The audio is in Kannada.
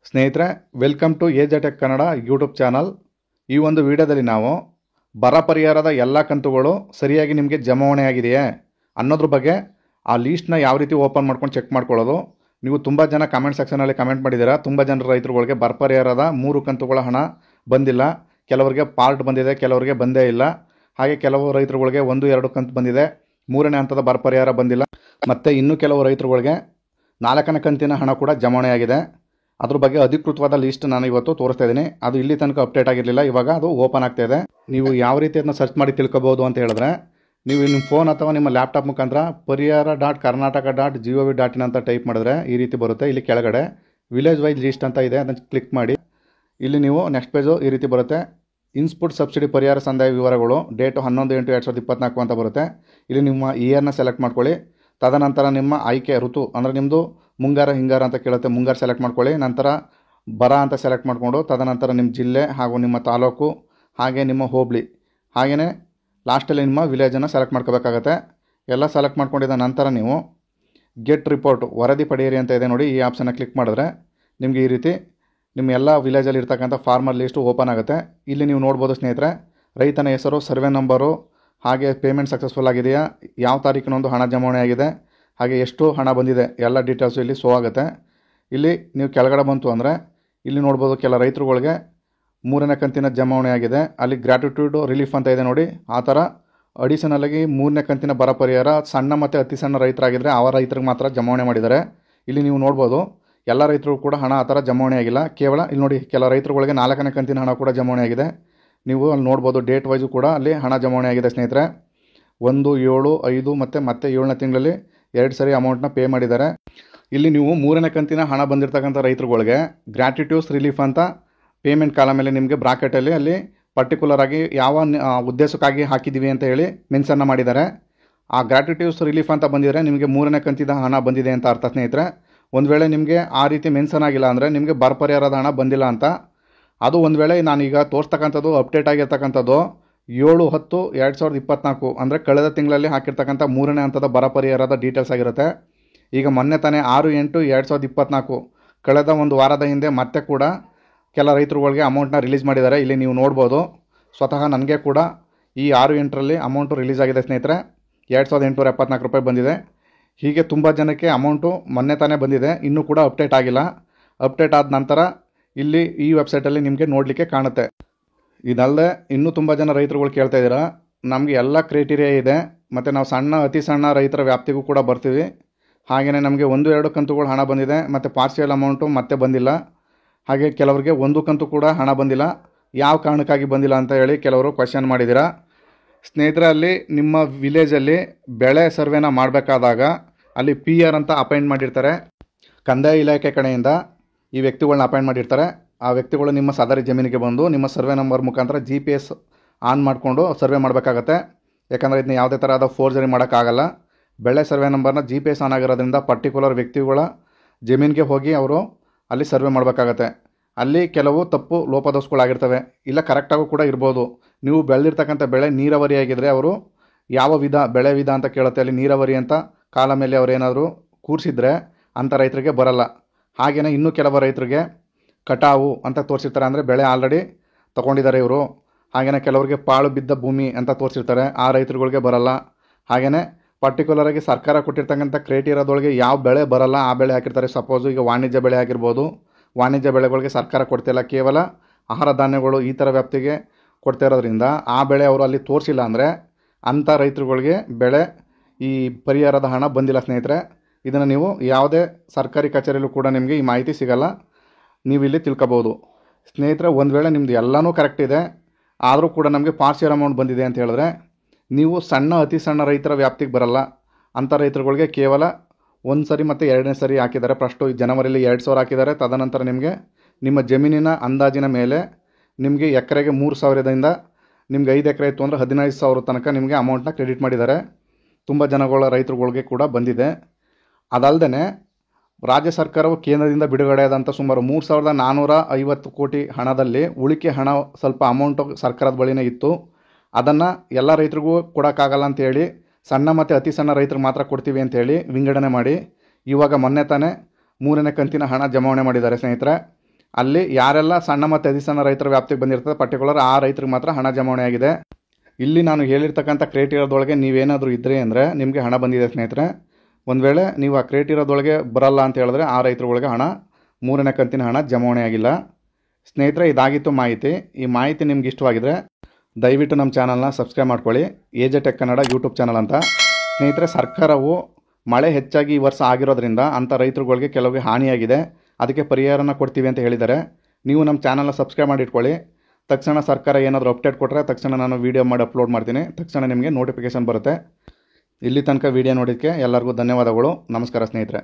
ಸ್ನೇಹಿತರೆ, welcome to AJ tech Kannada YouTube channel. ಈ ಒಂದು ವಿಡಿಯೋದಲ್ಲಿ ನಾವು ಬರ ಪರಿಹಾರದ ಎಲ್ಲ ಕಂತುಗಳು ಸರಿಯಾಗಿ ನಿಮಗೆ ಜಮಾವಣೆ ಆಗಿದೆಯೇ ಅನ್ನೋದ್ರ ಬಗ್ಗೆ ಆ ಲೀಸ್ಟ್ನ ಯಾವ ರೀತಿ ಓಪನ್ ಮಾಡ್ಕೊಂಡು ಚೆಕ್ ಮಾಡ್ಕೊಳ್ಳೋದು. ನೀವು ತುಂಬ ಜನ ಕಮೆಂಟ್ ಸೆಕ್ಷನಲ್ಲಿ ಕಮೆಂಟ್ ಮಾಡಿದ್ದೀರಾ. ತುಂಬ ಜನ ರೈತರುಗಳಿಗೆ ಬರ ಪರಿಹಾರದ 3 ಕಂತುಗಳ ಹಣ ಬಂದಿಲ್ಲ. ಕೆಲವರಿಗೆ ಪಾರ್ಟ್ ಬಂದಿದೆ, ಕೆಲವರಿಗೆ ಬಂದೇ ಇಲ್ಲ. ಹಾಗೆ ಕೆಲವು ರೈತರುಗಳಿಗೆ 1-2 ಕಂತು ಬಂದಿದೆ, 3ನೇ ಹಂತದ ಬರ ಪರಿಹಾರ ಬಂದಿಲ್ಲ. ಮತ್ತು ಇನ್ನೂ ಕೆಲವು ರೈತರುಗಳಿಗೆ 4ನೇ ಕಂತಿನ ಹಣ ಕೂಡ ಜಮಾವಣೆ ಆಗಿದೆ. ಅದ್ರ ಬಗ್ಗೆ ಅಧಿಕೃತವಾದ ಲೀಸ್ಟ್ ನಾನು ಇವತ್ತು ತೋರಿಸ್ತಾ ಇದ್ದೀನಿ. ಅದು ಇಲ್ಲಿ ತನಕ ಅಪ್ಡೇಟ್ ಆಗಿರಲಿಲ್ಲ, ಇವಾಗ ಅದು ಓಪನ್ ಆಗ್ತಾ ಇದೆ. ನೀವು ಯಾವ ರೀತಿ ಅದನ್ನ ಸರ್ಚ್ ಮಾಡಿ ತಿಳ್ಕೊಬೋದು ಅಂತ ಹೇಳಿದ್ರೆ, ನೀವು ನಿಮ್ಮ ಫೋನ್ ಅಥವಾ ನಿಮ್ಮ ಲ್ಯಾಪ್ಟಾಪ್ ಮುಖಾಂತರ ಪರಿಹಾರ.karnataka.gov.in ಅಂತ ಟೈಪ್ ಮಾಡಿದ್ರೆ ಈ ರೀತಿ ಬರುತ್ತೆ. ಇಲ್ಲಿ ಕೆಳಗಡೆ ವಿಲೇಜ್ ವೈಸ್ ಲೀಸ್ಟ್ ಅಂತ ಇದೆ, ಅದನ್ನು ಕ್ಲಿಕ್ ಮಾಡಿ. ಇಲ್ಲಿ ನೀವು ನೆಕ್ಸ್ಟ್ ಪೇಜು ಈ ರೀತಿ ಬರುತ್ತೆ. ಇನ್ಪುಟ್ ಸಬ್ಸಿಡಿ ಪರಿಹಾರ ಸಂದಾಯ ವಿವರಗಳು, ಡೇಟು 11/8/2024 ಅಂತ ಬರುತ್ತೆ. ಇಲ್ಲಿ ನಿಮ್ಮ ಇಯರ್ನ ಸೆಲೆಕ್ಟ್ ಮಾಡ್ಕೊಳ್ಳಿ. ತದನಂತರ ನಿಮ್ಮ ಆಯ್ಕೆ ಋತು, ಅಂದರೆ ನಿಮ್ಮದು ಮುಂಗಾರ ಹಿಂಗಾರ ಅಂತ ಕೇಳುತ್ತೆ, ಮುಂಗಾರು ಸೆಲೆಕ್ಟ್ ಮಾಡ್ಕೊಳ್ಳಿ. ನಂತರ ಬರ ಅಂತ ಸೆಲೆಕ್ಟ್ ಮಾಡಿಕೊಂಡು ತದನಂತರ ನಿಮ್ಮ ಜಿಲ್ಲೆ ಹಾಗೂ ನಿಮ್ಮ ತಾಲೂಕು ಹಾಗೆ ನಿಮ್ಮ ಹೋಬಳಿ, ಹಾಗೆಯೇ ಲಾಸ್ಟಲ್ಲಿ ನಿಮ್ಮ ವಿಲೇಜನ್ನು ಸೆಲೆಕ್ಟ್ ಮಾಡ್ಕೋಬೇಕಾಗತ್ತೆ. ಎಲ್ಲ ಸೆಲೆಕ್ಟ್ ಮಾಡ್ಕೊಂಡಿದ್ದ ನಂತರ ನೀವು ಗೆಟ್ ರಿಪೋರ್ಟ್ ವರದಿ ಪಡೆಯಿರಿ ಅಂತ ಇದೆ ನೋಡಿ. ಈ ಆಪ್ಷನ್ನ ಕ್ಲಿಕ್ ಮಾಡಿದ್ರೆ ನಿಮಗೆ ಈ ರೀತಿ ನಿಮ್ಮ ಎಲ್ಲ ವಿಲೇಜಲ್ಲಿ ಇರ್ತಕ್ಕಂಥ ಫಾರ್ಮರ್ ಲಿಸ್ಟು ಓಪನ್ ಆಗುತ್ತೆ. ಇಲ್ಲಿ ನೀವು ನೋಡ್ಬೋದು ಸ್ನೇಹಿತರೆ, ರೈತನ ಹೆಸರು, ಸರ್ವೆ ನಂಬರು, ಹಾಗೆ ಪೇಮೆಂಟ್ ಸಕ್ಸಸ್ಫುಲ್ ಆಗಿದೆಯಾ, ಯಾವ ತಾರೀಕಿನೊಂದು ಹಣ ಜಮಾವಣೆ ಆಗಿದೆ, ಹಾಗೆ ಎಷ್ಟು ಹಣ ಬಂದಿದೆ, ಎಲ್ಲ ಡೀಟೇಲ್ಸು ಇಲ್ಲಿ ಶೋ ಆಗುತ್ತೆ. ಇಲ್ಲಿ ನೀವು ಕೆಳಗಡೆ ಬಂತು ಅಂದರೆ ಇಲ್ಲಿ ನೋಡ್ಬೋದು ಕೆಲ ರೈತರುಗಳಿಗೆ 3ನೇ ಕಂತಿನ ಜಮಾವಣೆ ಆಗಿದೆ. ಅಲ್ಲಿ ಗ್ರ್ಯಾಟಿಟ್ಯೂಡ್ ರಿಲೀಫ್ ಅಂತ ಇದೆ ನೋಡಿ. ಆ ಥರ ಅಡಿಷನಲಾಗಿ 3ನೇ ಕಂತಿನ ಬರ ಪರಿಹಾರ ಸಣ್ಣ ಮತ್ತು ಅತಿ ಸಣ್ಣ ರೈತರಾಗಿದ್ದರೆ ಆ ರೈತರಿಗೆ ಮಾತ್ರ ಜಮಾವಣೆ ಮಾಡಿದ್ದಾರೆ. ಇಲ್ಲಿ ನೀವು ನೋಡ್ಬೋದು ಎಲ್ಲ ರೈತರು ಕೂಡ ಹಣ ಆ ಥರ ಜಮಾವಣೆ ಆಗಿಲ್ಲ. ಕೇವಲ ಇಲ್ಲಿ ನೋಡಿ ಕೆಲ ರೈತರುಗಳಿಗೆ 4ನೇ ಕಂತಿನ ಹಣ ಕೂಡ ಜಮಾವಣೆ ಆಗಿದೆ. ನೀವು ಅಲ್ಲಿ ನೋಡ್ಬೋದು ಡೇಟ್ ವೈಸು ಕೂಡ ಅಲ್ಲಿ ಹಣ ಜಮಾವಣೆ ಆಗಿದೆ ಸ್ನೇಹಿತರೆ. 1, 7, 5 ಮತ್ತು 7ನೇ ತಿಂಗಳಲ್ಲಿ 2 ಸರಿ ಅಮೌಂಟ್ನ ಪೇ ಮಾಡಿದ್ದಾರೆ. ಇಲ್ಲಿ ನೀವು 3ನೇ ಕಂತಿನ ಹಣ ಬಂದಿರತಕ್ಕಂಥ ರೈತರುಗಳಿಗೆ ಗ್ರ್ಯಾಟಿಟ್ಯೂಡ್ಸ್ ರಿಲೀಫ್ ಅಂತ ಪೇಮೆಂಟ್ ಕಾಲ ಮೇಲೆ ನಿಮಗೆ ಬ್ರಾಕೆಟಲ್ಲಿ ಅಲ್ಲಿ ಪರ್ಟಿಕ್ಯುಲರ್ ಆಗಿ ಯಾವ ಉದ್ದೇಶಕ್ಕಾಗಿ ಹಾಕಿದ್ದೀವಿ ಅಂತ ಹೇಳಿ ಮೆನ್ಷನ್ನ ಮಾಡಿದ್ದಾರೆ. ಆ ಗ್ರ್ಯಾಟಿಟ್ಯೂಡ್ಸ್ ರಿಲೀಫ್ ಅಂತ ಬಂದಿದ್ದರೆ ನಿಮಗೆ 3ನೇ ಕಂತಿನ ಹಣ ಬಂದಿದೆ ಅಂತ ಅರ್ಥ ಸ್ನೇಹಿತರೆ. ಒಂದು ವೇಳೆ ನಿಮಗೆ ಆ ರೀತಿ ಮೆನ್ಷನ್ ಆಗಿಲ್ಲ ಅಂದರೆ ನಿಮಗೆ ಬರ ಪರಿಹಾರದ ಹಣ ಬಂದಿಲ್ಲ ಅಂತ. ಅದು ಒಂದು ವೇಳೆ ನಾನೀಗ ತೋರಿಸ್ತಕ್ಕಂಥದ್ದು ಅಪ್ಡೇಟ್ ಆಗಿರ್ತಕ್ಕಂಥದ್ದು 7/10/2024 ಅಂದರೆ ಕಳೆದ ತಿಂಗಳಲ್ಲಿ ಹಾಕಿರ್ತಕ್ಕಂಥ 3ನೇ ಹಂತದ ಬರ ಪರಿಹಾರದ ಡೀಟೇಲ್ಸ್ ಆಗಿರುತ್ತೆ. ಈಗ ಮೊನ್ನೆ ತಾನೇ 6/8/2024 ಕಳೆದ ಒಂದು ವಾರದ ಹಿಂದೆ ಮತ್ತೆ ಕೂಡ ಕೆಲ ರೈತರುಗಳಿಗೆ ಅಮೌಂಟ್ನ ರಿಲೀಸ್ ಮಾಡಿದ್ದಾರೆ. ಇಲ್ಲಿ ನೀವು ನೋಡ್ಬೋದು, ಸ್ವತಃ ನನಗೆ ಕೂಡ ಈ 6/8ರಲ್ಲಿ ಅಮೌಂಟು ರಿಲೀಸ್ ಆಗಿದೆ ಸ್ನೇಹಿತರೆ. 2,874 ರೂಪಾಯಿ ಬಂದಿದೆ. ಹೀಗೆ ತುಂಬ ಜನಕ್ಕೆ ಅಮೌಂಟು ಮೊನ್ನೆ ತಾನೇ ಬಂದಿದೆ, ಇನ್ನೂ ಕೂಡ ಅಪ್ಡೇಟ್ ಆಗಿಲ್ಲ. ಅಪ್ಡೇಟ್ ಆದ ನಂತರ ಇಲ್ಲಿ ಈ ವೆಬ್ಸೈಟಲ್ಲಿ ನಿಮಗೆ ನೋಡಲಿಕ್ಕೆ ಕಾಣುತ್ತೆ. ಇದಲ್ಲದೆ ಇನ್ನೂ ತುಂಬ ಜನ ರೈತರುಗಳು ಕೇಳ್ತಾ ಇದ್ದೀರಾ, ನಮಗೆ ಎಲ್ಲ ಕ್ರೈಟೀರಿಯಾ ಇದೆ ಮತ್ತು ನಾವು ಸಣ್ಣ ಅತಿ ಸಣ್ಣ ರೈತರ ವ್ಯಾಪ್ತಿಗೂ ಕೂಡ ಬರ್ತೀವಿ. ಹಾಗೆಯೇ ನಮಗೆ 1-2 ಕಂತುಗಳು ಹಣ ಬಂದಿದೆ ಮತ್ತು ಪಾರ್ಷಿಯಲ್ ಅಮೌಂಟು ಮತ್ತೆ ಬಂದಿಲ್ಲ. ಹಾಗೆ ಕೆಲವರಿಗೆ 1 ಕಂತು ಕೂಡ ಹಣ ಬಂದಿಲ್ಲ. ಯಾವ ಕಾರಣಕ್ಕಾಗಿ ಬಂದಿಲ್ಲ ಅಂತ ಹೇಳಿ ಕೆಲವರು ಕ್ವೆಶ್ಚನ್ ಮಾಡಿದ್ದೀರಾ. ಸ್ನೇಹಿತರೆ, ಅಲ್ಲಿ ನಿಮ್ಮ ವಿಲೇಜಲ್ಲಿ ಬೆಳೆ ಸರ್ವೆನ ಮಾಡಬೇಕಾದಾಗ ಅಲ್ಲಿ PR ಅಂತ ಅಪಾಯಿಂಟ್ ಮಾಡಿರ್ತಾರೆ. ಕಂದಾಯ ಇಲಾಖೆ ಕಡೆಯಿಂದ ಈ ವ್ಯಕ್ತಿಗಳನ್ನ ಅಪಾಯಿಂಟ್ ಮಾಡಿರ್ತಾರೆ. ಆ ವ್ಯಕ್ತಿಗಳು ನಿಮ್ಮ ಸದರಿ ಜಮೀನಿಗೆ ಬಂದು ನಿಮ್ಮ ಸರ್ವೆ ನಂಬರ್ ಮುಖಾಂತರ GPS ಆನ್ ಮಾಡಿಕೊಂಡು ಸರ್ವೆ ಮಾಡಬೇಕಾಗತ್ತೆ. ಯಾಕಂದರೆ ಇದನ್ನ ಯಾವುದೇ ಥರದ ಫೋರ್ಜರಿ ಮಾಡೋಕ್ಕಾಗಲ್ಲ. ಬೆಳೆ ಸರ್ವೆ ನಂಬರ್ನ GPS ಆನ್ ಆಗಿರೋದ್ರಿಂದ ಪರ್ಟಿಕ್ಯುಲರ್ ವ್ಯಕ್ತಿಗಳ ಜಮೀನಿಗೆ ಹೋಗಿ ಅವರು ಅಲ್ಲಿ ಸರ್ವೆ ಮಾಡಬೇಕಾಗತ್ತೆ. ಅಲ್ಲಿ ಕೆಲವು ತಪ್ಪು ಲೋಪದೋಷಗಳಾಗಿರ್ತವೆ, ಇಲ್ಲ ಕರೆಕ್ಟಾಗೂ ಕೂಡ ಇರ್ಬೋದು. ನೀವು ಬೆಳೆದಿರ್ತಕ್ಕಂಥ ಬೆಳೆ ನೀರಾವರಿ ಆಗಿದ್ದರೆ ಅವರು ಯಾವ ವಿಧ ಬೆಳೆ ವಿಧ ಅಂತ ಕೇಳುತ್ತೆ. ಅಲ್ಲಿ ನೀರಾವರಿ ಅಂತ ಕಾಲ ಮೇಲೆ ಅವರೇನಾದರೂ ಕೂರಿಸಿದ್ರೆ ಅಂಥ ರೈತರಿಗೆ ಬರಲ್ಲ. ಹಾಗೆಯೇ ಇನ್ನೂ ಕೆಲವು ರೈತರಿಗೆ ಕಟಾವು ಅಂತ ತೋರಿಸಿರ್ತಾರೆ, ಅಂದರೆ ಬೆಳೆ ಆಲ್ರೆಡಿ ತೊಗೊಂಡಿದ್ದಾರೆ ಇವರು. ಹಾಗೆಯೇ ಕೆಲವರಿಗೆ ಪಾಳು ಬಿದ್ದ ಭೂಮಿ ಅಂತ ತೋರಿಸಿರ್ತಾರೆ, ಆ ರೈತರುಗಳಿಗೆ ಬರಲ್ಲ. ಹಾಗೆಯೇ ಪರ್ಟಿಕ್ಯುಲರಾಗಿ ಸರ್ಕಾರ ಕೊಟ್ಟಿರ್ತಕ್ಕಂಥ ಕ್ರೈಟೀರಿಯಾದೊಳಗೆ ಯಾವ ಬೆಳೆ ಬರಲ್ಲ ಆ ಬೆಳೆ ಹಾಕಿರ್ತಾರೆ. ಸಪೋಸು ಈಗ ವಾಣಿಜ್ಯ ಬೆಳೆ ಆಗಿರ್ಬೋದು, ವಾಣಿಜ್ಯ ಬೆಳೆಗಳಿಗೆ ಸರ್ಕಾರ ಕೊಡ್ತಿಲ್ಲ, ಕೇವಲ ಆಹಾರ ಧಾನ್ಯಗಳು ಈ ಥರ ವ್ಯಾಪ್ತಿಗೆ ಕೊಡ್ತಾ ಇರೋದ್ರಿಂದ ಆ ಬೆಳೆ ಅವರು ಅಲ್ಲಿ ತೋರಿಸಿಲ್ಲ ಅಂದರೆ ಅಂಥ ರೈತರುಗಳಿಗೆ ಬೆಳೆ ಈ ಪರಿಹಾರದ ಹಣ ಬಂದಿಲ್ಲ ಸ್ನೇಹಿತರೆ. ಇದನ್ನು ನೀವು ಯಾವುದೇ ಸರ್ಕಾರಿ ಕಚೇರಿಯಲ್ಲೂ ಕೂಡ ನಿಮಗೆ ಈ ಮಾಹಿತಿ ಸಿಗಲ್ಲ, ನೀವು ಇಲ್ಲಿ ತಿಳ್ಕೊಬೋದು ಸ್ನೇಹಿತರೆ. ಒಂದು ವೇಳೆ ನಿಮ್ಮದು ಎಲ್ಲನೂ ಕರೆಕ್ಟ್ ಇದೆ ಆದರೂ ಕೂಡ ನಮಗೆ ಪಾರ್ಷಿಯಲ್ ಅಮೌಂಟ್ ಬಂದಿದೆ ಅಂತ ಹೇಳಿದ್ರೆ ನೀವು ಸಣ್ಣ ಅತಿ ಸಣ್ಣ ರೈತರ ವ್ಯಾಪ್ತಿಗೆ ಬರಲ್ಲ. ಅಂಥ ರೈತರುಗಳಿಗೆ ಕೇವಲ 1 ಸರಿ ಮತ್ತು 2ನೇ ಸರಿ ಹಾಕಿದ್ದಾರೆ. ಫಸ್ಟು ಜನವರಿಯಲ್ಲಿ 2,000 ಹಾಕಿದ್ದಾರೆ. ತದನಂತರ ನಿಮಗೆ ನಿಮ್ಮ ಜಮೀನಿನ ಅಂದಾಜಿನ ಮೇಲೆ ನಿಮಗೆ ಎಕರೆಗೆ 3,000ದಿಂದ ನಿಮ್ಗೆ 5 ಎಕರೆ ಇತ್ತು ಅಂದರೆ 15,000 ತನಕ ನಿಮಗೆ ಅಮೌಂಟ್ನ ಕ್ರೆಡಿಟ್ ಮಾಡಿದ್ದಾರೆ. ತುಂಬ ಜನಗಳ ರೈತರುಗಳಿಗೆ ಕೂಡ ಬಂದಿದೆ. ಅದಲ್ಲದೆ ರಾಜ್ಯ ಸರ್ಕಾರವು ಕೇಂದ್ರದಿಂದ ಬಿಡುಗಡೆಯಾದಂಥ ಸುಮಾರು 3,450 ಕೋಟಿ ಹಣದಲ್ಲಿ ಉಳಿಕೆ ಹಣ ಸ್ವಲ್ಪ ಅಮೌಂಟು ಸರ್ಕಾರದ ಬಳಿನೇ ಇತ್ತು. ಅದನ್ನು ಎಲ್ಲ ರೈತರಿಗೂ ಕೊಡೋಕ್ಕಾಗಲ್ಲ ಅಂತೇಳಿ ಸಣ್ಣ ಮತ್ತು ಅತಿ ಸಣ್ಣ ರೈತರಿಗೆ ಮಾತ್ರ ಕೊಡ್ತೀವಿ ಅಂತೇಳಿ ವಿಂಗಡಣೆ ಮಾಡಿ ಇವಾಗ ಮೊನ್ನೆ ತಾನೇ 3ನೇ ಕಂತಿನ ಹಣ ಜಮಾವಣೆ ಮಾಡಿದ್ದಾರೆ ಸ್ನೇಹಿತರೆ. ಅಲ್ಲಿ ಯಾರೆಲ್ಲ ಸಣ್ಣ ಮತ್ತು ಅತಿ ಸಣ್ಣ ರೈತರ ವ್ಯಾಪ್ತಿಗೆ ಬಂದಿರ್ತದೆ ಪರ್ಟಿಕ್ಯುಲರ್ ಆ ರೈತರಿಗೆ ಮಾತ್ರ ಹಣ ಜಮಾವಣೆ ಆಗಿದೆ. ಇಲ್ಲಿ ನಾನು ಹೇಳಿರ್ತಕ್ಕಂಥ ಕ್ರೈಟೀರಿಯಾದೊಳಗೆ ನೀವೇನಾದರೂ ಇದ್ದರೆ ಅಂದರೆ ನಿಮಗೆ ಹಣ ಬಂದಿದೆ ಸ್ನೇಹಿತರೆ. ಒಂದು ವೇಳೆ ನೀವು ಆ ಕ್ರೈಟೀರಿಯಾದೊಳಗೆ ಬರಲ್ಲ ಅಂತ ಹೇಳಿದ್ರೆ ಆ ರೈತರುಗಳಿಗೆ ಹಣ 3ನೇ ಕಂತಿನ ಹಣ ಜಮಾವಣೆ ಆಗಿಲ್ಲ. ಸ್ನೇಹಿತರೆ, ಇದಾಗಿತ್ತು ಮಾಹಿತಿ. ಈ ಮಾಹಿತಿ ನಿಮ್ಗೆ ಇಷ್ಟವಾಗಿದ್ದರೆ ದಯವಿಟ್ಟು ನಮ್ಮ ಚಾನಲ್ನ ಸಬ್ಸ್ಕ್ರೈಬ್ ಮಾಡ್ಕೊಳ್ಳಿ. AJ tech Kannada YouTube channel ಅಂತ. ಸ್ನೇಹಿತರೆ, ಸರ್ಕಾರವು ಮಳೆ ಹೆಚ್ಚಾಗಿ ಈ ವರ್ಷ ಆಗಿರೋದ್ರಿಂದ ಅಂಥ ರೈತರುಗಳಿಗೆ ಕೆಲವರಿಗೆ ಹಾನಿಯಾಗಿದೆ, ಅದಕ್ಕೆ ಪರಿಹಾರನ ಕೊಡ್ತೀವಿ ಅಂತ ಹೇಳಿದ್ದಾರೆ. ನೀವು ನಮ್ಮ ಚಾನಲ್ನ ಸಬ್ಸ್ಕ್ರೈಬ್ ಮಾಡಿ ಇಟ್ಕೊಳ್ಳಿ. ತಕ್ಷಣ ಸರ್ಕಾರ ಏನಾದರೂ ಅಪ್ಡೇಟ್ ಕೊಟ್ಟರೆ ತಕ್ಷಣ ನಾನು ವೀಡಿಯೋ ಮಾಡಿ ಅಪ್ಲೋಡ್ ಮಾಡ್ತೀನಿ. ತಕ್ಷಣ ನಿಮಗೆ ನೋಟಿಫಿಕೇಷನ್ ಬರುತ್ತೆ. ಇಲ್ಲಿ ತನಕ ವೀಡಿಯೋ ನೋಡೋದಕ್ಕೆ ಎಲ್ಲರಿಗೂ ಧನ್ಯವಾದಗಳು. ನಮಸ್ಕಾರ ಸ್ನೇಹಿತರೆ.